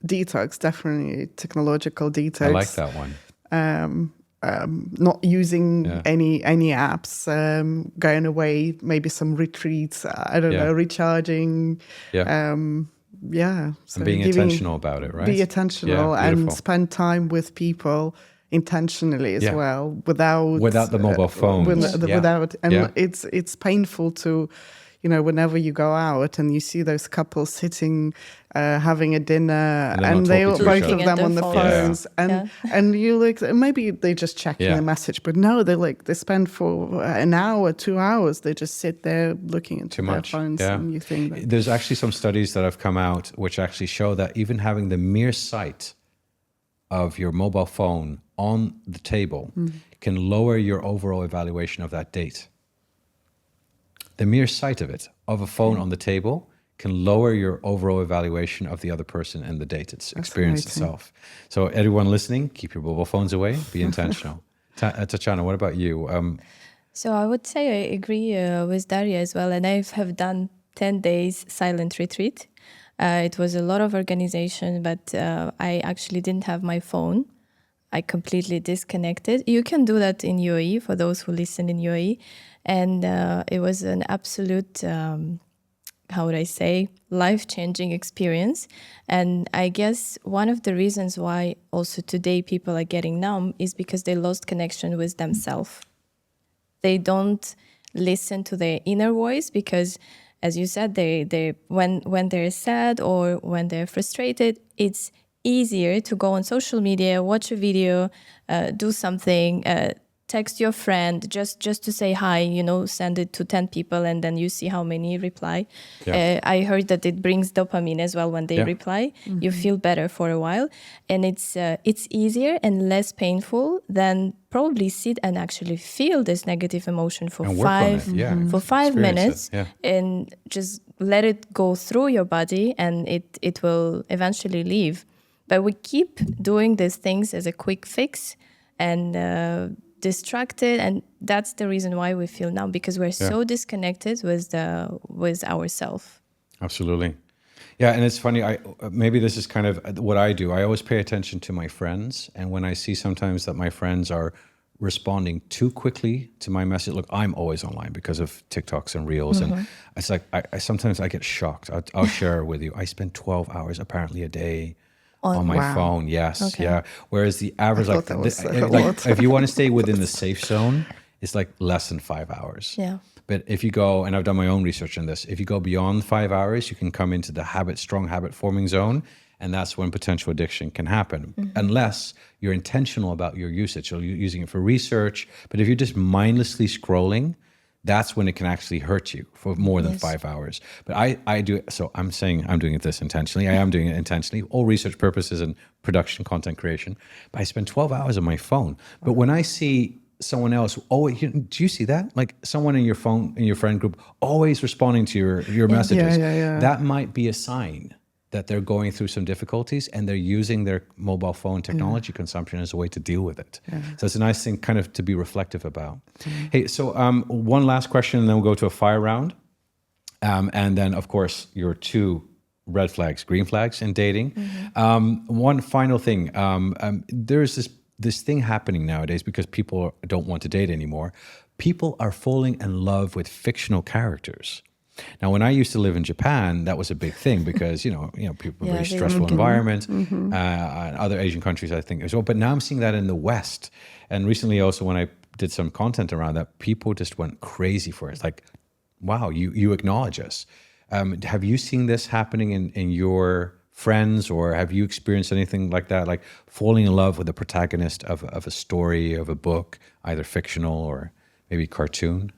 detox, definitely technological detox. I like that one. Not using any apps, going away, maybe some retreats, I don't know, recharging. So and being intentional about it, right? Be intentional and spend time with people intentionally as well, without the mobile phone. It's painful to, whenever you go out and you see those couples sitting, having a dinner, and they both of them on the phones, and you like maybe they just checking a message, but no, they spend for an hour, 2 hours, they just sit there looking into their phones, and you think that there's actually some studies that have come out which actually show that even having the mere sight of your mobile phone on the table can lower your overall evaluation of that date. The mere sight of it, of a phone on the table, can lower your overall evaluation of the other person and the date, its experience itself. So everyone listening, keep your mobile phones away, be intentional. Tatiana, what about you? So I would say I agree with Daria as well. And I have done 10 days silent retreat. It was a lot of organization, but I actually didn't have my phone. I completely disconnected. You can do that in UAE for those who listen in UAE. And it was an absolute, life-changing experience. And I guess one of the reasons why also today people are getting numb is because they lost connection with themselves. They don't listen to their inner voice because, as you said, they when they're sad or when they're frustrated, it's easier to go on social media, watch a video, do something, text your friend just to say hi, send it to 10 people and then you see how many reply. I heard that it brings dopamine as well when they reply. You feel better for a while, and it's easier and less painful than probably sit and actually feel this negative emotion for for 5 minutes and just let it go through your body, and it will eventually leave. But we keep doing these things as a quick fix and distracted, and that's the reason why we feel numb, because we're so disconnected with ourselves. Absolutely. Yeah, and it's funny, maybe this is kind of what I do. I always pay attention to my friends, and when I see sometimes that my friends are responding too quickly to my message, look, I'm always online because of TikToks and Reels, and it's like I sometimes I get shocked. I'll share with you, I spend 12 hours apparently a day on my phone. Whereas the average, if you want to stay within the safe zone, it's like less than 5 hours. But if you go, and I've done my own research on this, if you go beyond 5 hours, you can come into the strong habit forming zone, and that's when potential addiction can happen, unless you're intentional about your usage. So you're using it for research, but if you're just mindlessly scrolling, that's when it can actually hurt you for more than 5 hours. But I do it, so I'm saying I'm doing this intentionally. I am doing it intentionally, all research purposes and production, content creation. But I spend 12 hours on my phone. But when I see someone else, do you see that? Like someone in your phone, in your friend group, always responding to your messages. That might be a sign that they're going through some difficulties and they're using their mobile phone technology consumption as a way to deal with it. So it's a nice thing kind of to be reflective about. Hey, so one last question and then we'll go to a fire round. And then, of course, your 2 red flags, green flags in dating. One final thing. There's this thing happening nowadays because people don't want to date anymore. People are falling in love with fictional characters. Now, when I used to live in Japan, that was a big thing because, people very stressful environment, other Asian countries, I think as well. But now I'm seeing that in the West. And recently also when I did some content around that, people just went crazy for it. It's like wow, you acknowledge us. Have you seen this happening in your friends, or have you experienced anything like that, like falling in love with the protagonist of a story, of a book, either fictional or maybe cartoon?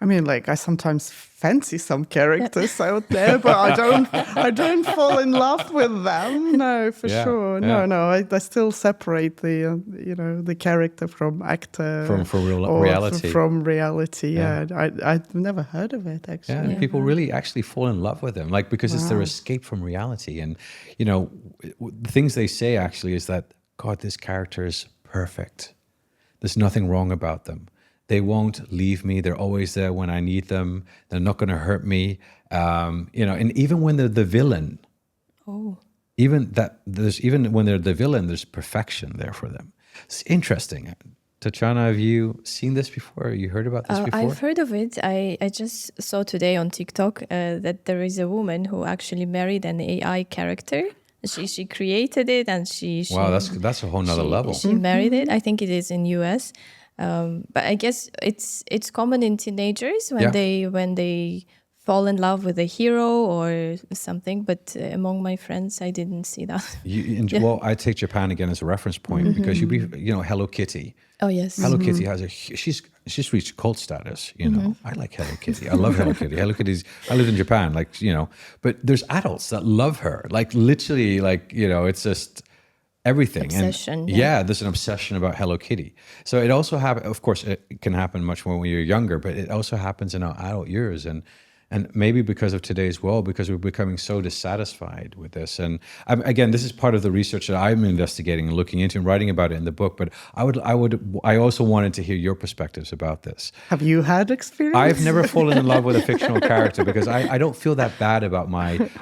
I mean, like, I sometimes fancy some characters out there, but I don't fall in love with them. No, for Yeah, sure. yeah. No. I still separate the, the character from actor From or reality. from reality. Yeah. Yeah, I've never heard of it actually. Yeah, people really actually fall in love with them, like, because it's their Wow. escape from reality. And the things they say actually is that, God, this character is perfect. There's nothing wrong about them. They won't leave me. They're always there when I need them. They're not going to hurt me. And even when they're the villain, even when they're the villain, there's perfection there for them. It's interesting. Tatiana, have you seen this before? You heard about this before? I've heard of it. I just saw today on TikTok that there is a woman who actually married an AI character. She created it, and she Wow, that's a whole nother level. She married it. I think it is in US. But I guess it's common in teenagers when they fall in love with a hero or something. But among my friends, I didn't see that. Well, I take Japan again as a reference point because Hello Kitty. Oh yes, Hello Kitty has she's reached cult status. I like Hello Kitty. I love Hello Kitty. Hello Kitty's. I lived in Japan, but there's adults that love her. Like literally, it's just everything. Obsession. And there's an obsession about Hello Kitty. So it also happens. Of course, it can happen much more when you're younger, but it also happens in our adult years. And maybe because of today's world, because we're becoming so dissatisfied with this. And again, this is part of the research that I'm investigating and looking into and writing about it in the book. But I also wanted to hear your perspectives about this. Have you had experience? I've never fallen in love with a fictional character because I don't feel that bad about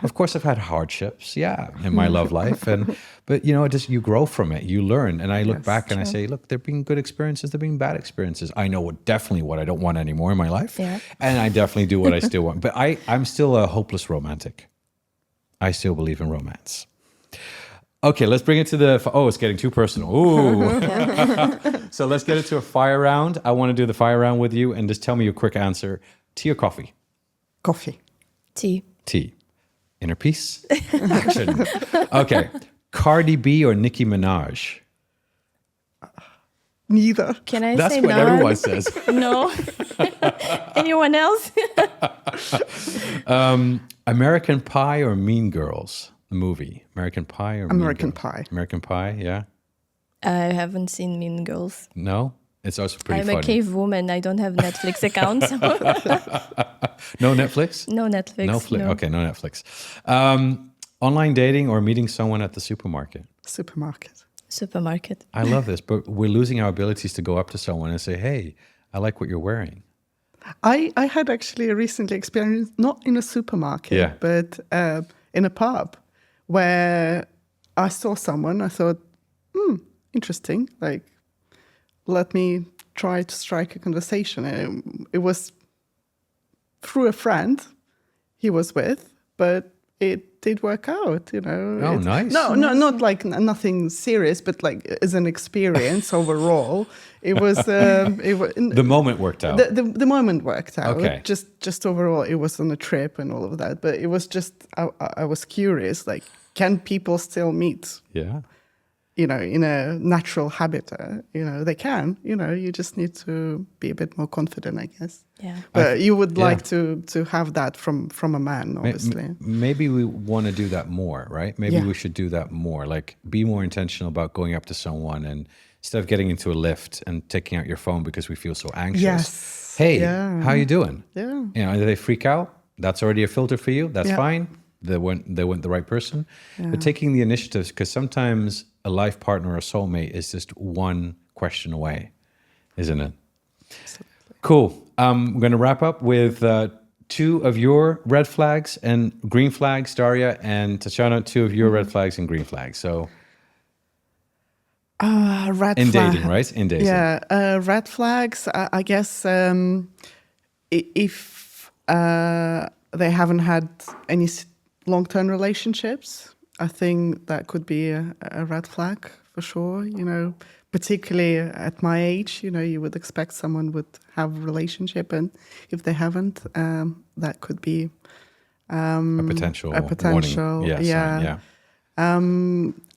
of course I've had hardships, in my love life. But you grow from it, you learn. And I look back and I say, look, there've been good experiences, there've been bad experiences. I know definitely what I don't want anymore in my life. Yeah. And I definitely do what I still want. But I'm still a hopeless romantic. I still believe in romance. Okay, let's bring it to it's getting too personal. Ooh. So let's get it to a fire round. I want to do the fire round with you and just tell me your quick answer. Tea or coffee? Coffee. Tea. Tea. Inner peace? Action. Okay. Cardi B or Nicki Minaj? Neither. Can I That's say what none? everyone says. No. Anyone else? American Pie or Mean Girls? The movie. American Pie or American Mean Girls? Pie. American Pie, yeah. I haven't seen Mean Girls. No? It's also pretty I'm funny. a cave woman. I don't have Netflix account. So No Netflix? no Netflix. No. Okay, no Netflix. Online dating or meeting someone at the supermarket? Supermarket. Supermarket. I love this, but we're losing our abilities to go up to someone and say, hey, I like what you're wearing. I had actually a recent experience, not in a supermarket, but in a pub, where I saw someone. I thought, interesting. Like, let me try to strike a conversation. It was through a friend he was with, but it did work out, Oh, nice. No, not like nothing serious, but like as an experience overall, it was. The moment worked out. The moment worked out. Okay. Just overall, it was on a trip and all of that. But it was just I was curious. Like, can people still meet? Yeah. In a natural habitat, they can. You just need to be a bit more confident, I guess. Yeah. But you would like to have that from a man, obviously. Maybe we want to do that more, right? Maybe Yeah. we should do that more. Like, be more intentional about going up to someone and instead of getting into a lift and taking out your phone because we feel so anxious. Yes. Hey, Yeah. how you doing? Yeah. Do they freak out? That's already a filter for you. That's Yeah. fine. They weren't the right person. But taking the initiatives, because sometimes a life partner or a soulmate is just one question away, isn't it? Absolutely. Cool. I'm going to wrap up with two of your red flags and green flags, Daria, and Tatiana, two of your red flags and green flags. So Red in flag. dating, right? In dating. Yeah, red flags. I guess if they haven't had any long-term relationships, I think that could be a red flag for sure. particularly at my age, you would expect someone would have a relationship, and if they haven't, that could be A potential potential, warning. Yeah, sign, yeah.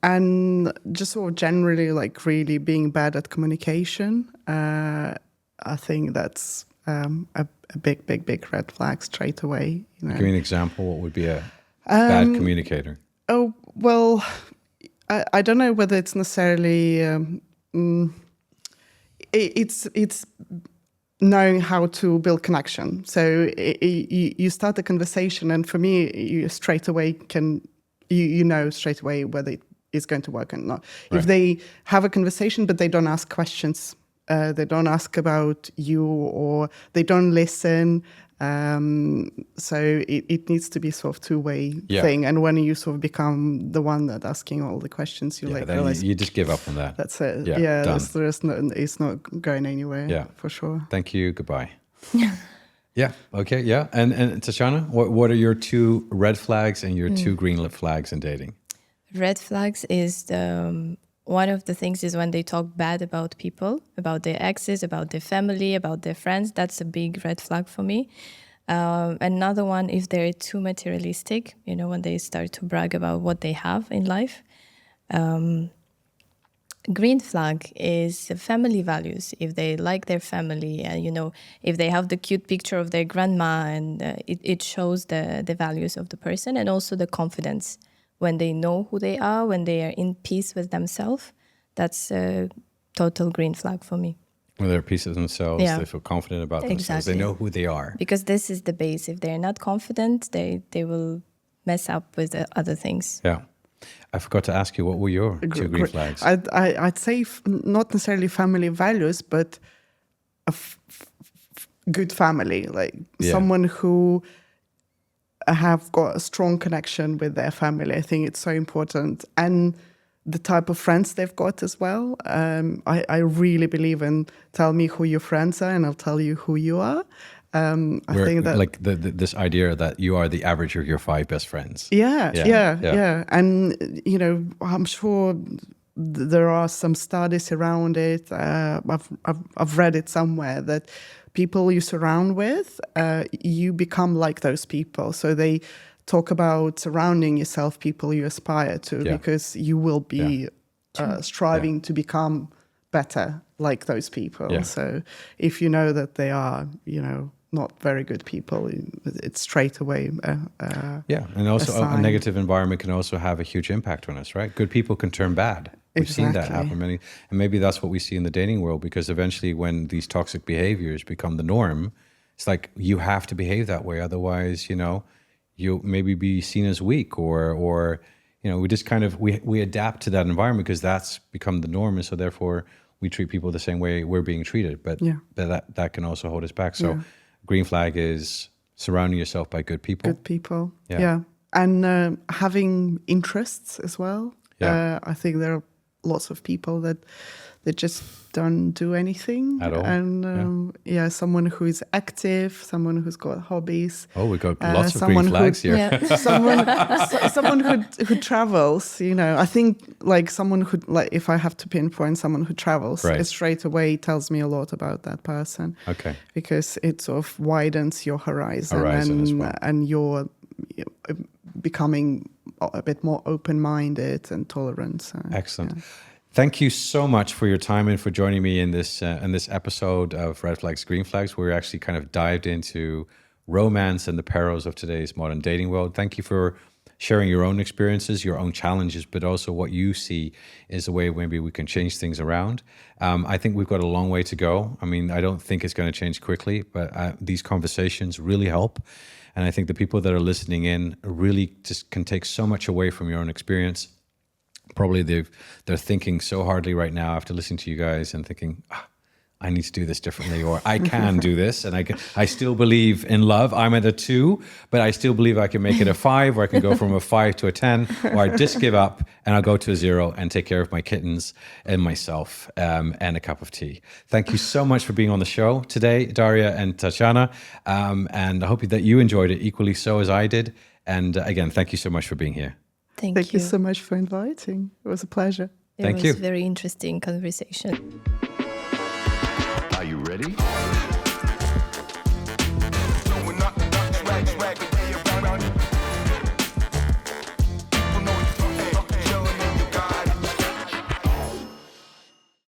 And just sort of generally, like really being bad at communication. I think that's a big red flag straight away. Give me an example. What would be a bad communicator? Oh, well, I don't know whether it's necessarily it's knowing how to build connection. So you start a conversation, and for me, you straight away you know straight away whether it is going to work or not. Right. If they have a conversation but they don't ask questions, they don't ask about you, or they don't listen. So it needs to be sort of two-way thing. And when you sort of become the one that asking all the questions, you realize you just give up on that. That's it. Yeah, done. It's not going anywhere. Yeah, for sure. Thank you. Goodbye. Yeah. Okay. Yeah. And Tatiana, what are your 2 red flags and your 2 green flags in dating? Red flags is one of the things is when they talk bad about people, about their exes, about their family, about their friends. That's a big red flag for me. Another one, if they're too materialistic, when they start to brag about what they have in life. Green flag is family values. If they like their family, and if they have the cute picture of their grandma, and it shows the values of the person, and also the confidence. When they know who they are, when they are in peace with themselves, that's a total green flag for me. When they're at peace with themselves, they feel confident about themselves. They know who they are. Because this is the base. If they're not confident, they will mess up with the other things. Yeah. I forgot to ask you, what were your 2 green flags? I'd say not necessarily family values, but a good family, like someone who have got a strong connection with their family. I think it's so important. And the type of friends they've got as well. I really believe in tell me who your friends are and I'll tell you who you are. I think that like this idea that you are the average of your 5 best friends. Yeah. And, I'm sure there are some studies around it. I've read it somewhere that people you surround with, you become like those people. So they talk about surrounding yourself people you aspire to, because you will be striving to become better like those people. Yeah. So if you know that they are, not very good people, it's straight away. And also a negative environment can also have a huge impact on us, right? Good people can turn bad. We've seen that happen and maybe that's what we see in the dating world, because eventually when these toxic behaviors become the norm, it's like you have to behave that way, otherwise, you'll maybe be seen as weak, or we just kind of we adapt to that environment because that's become the norm, and so therefore we treat people the same way we're being treated. But that can also hold us back. So green flag is surrounding yourself by good people. Good people, and having interests as well. I think there are lots of people that just don't do anything at all. And someone who is active, someone who's got hobbies. Oh, we got lots of green flags here. Someone who travels. I think like someone who, like, if I have to pinpoint someone who travels, it straight away tells me a lot about that person. Okay. Because it sort of widens your horizon as well. And you're becoming a bit more open-minded and tolerant. So, excellent. Yeah. Thank you so much for your time and for joining me in this episode of Red Flags, Green Flags, where we actually kind of dived into romance and the perils of today's modern dating world. Thank you for sharing your own experiences, your own challenges, but also what you see is a way maybe we can change things around. I think we've got a long way to go. I mean, I don't think it's going to change quickly, but these conversations really help. And I think the people that are listening in really just can take so much away from your own experience. Probably they're thinking so hardly right now after listening to you guys and thinking, I need to do this differently, or I can do this, and I still believe in love. I'm at a 2, but I still believe I can make it a 5, or I can go from a 5 to a 10, or I just give up and I'll go to a 0 and take care of my kittens and myself and a cup of tea. Thank you so much for being on the show today, Daria and Tatiana, and I hope that you enjoyed it equally so as I did. And again, thank you so much for being here. Thank you so much for inviting. It was a pleasure. It Thank was you. very interesting conversation. Are you ready?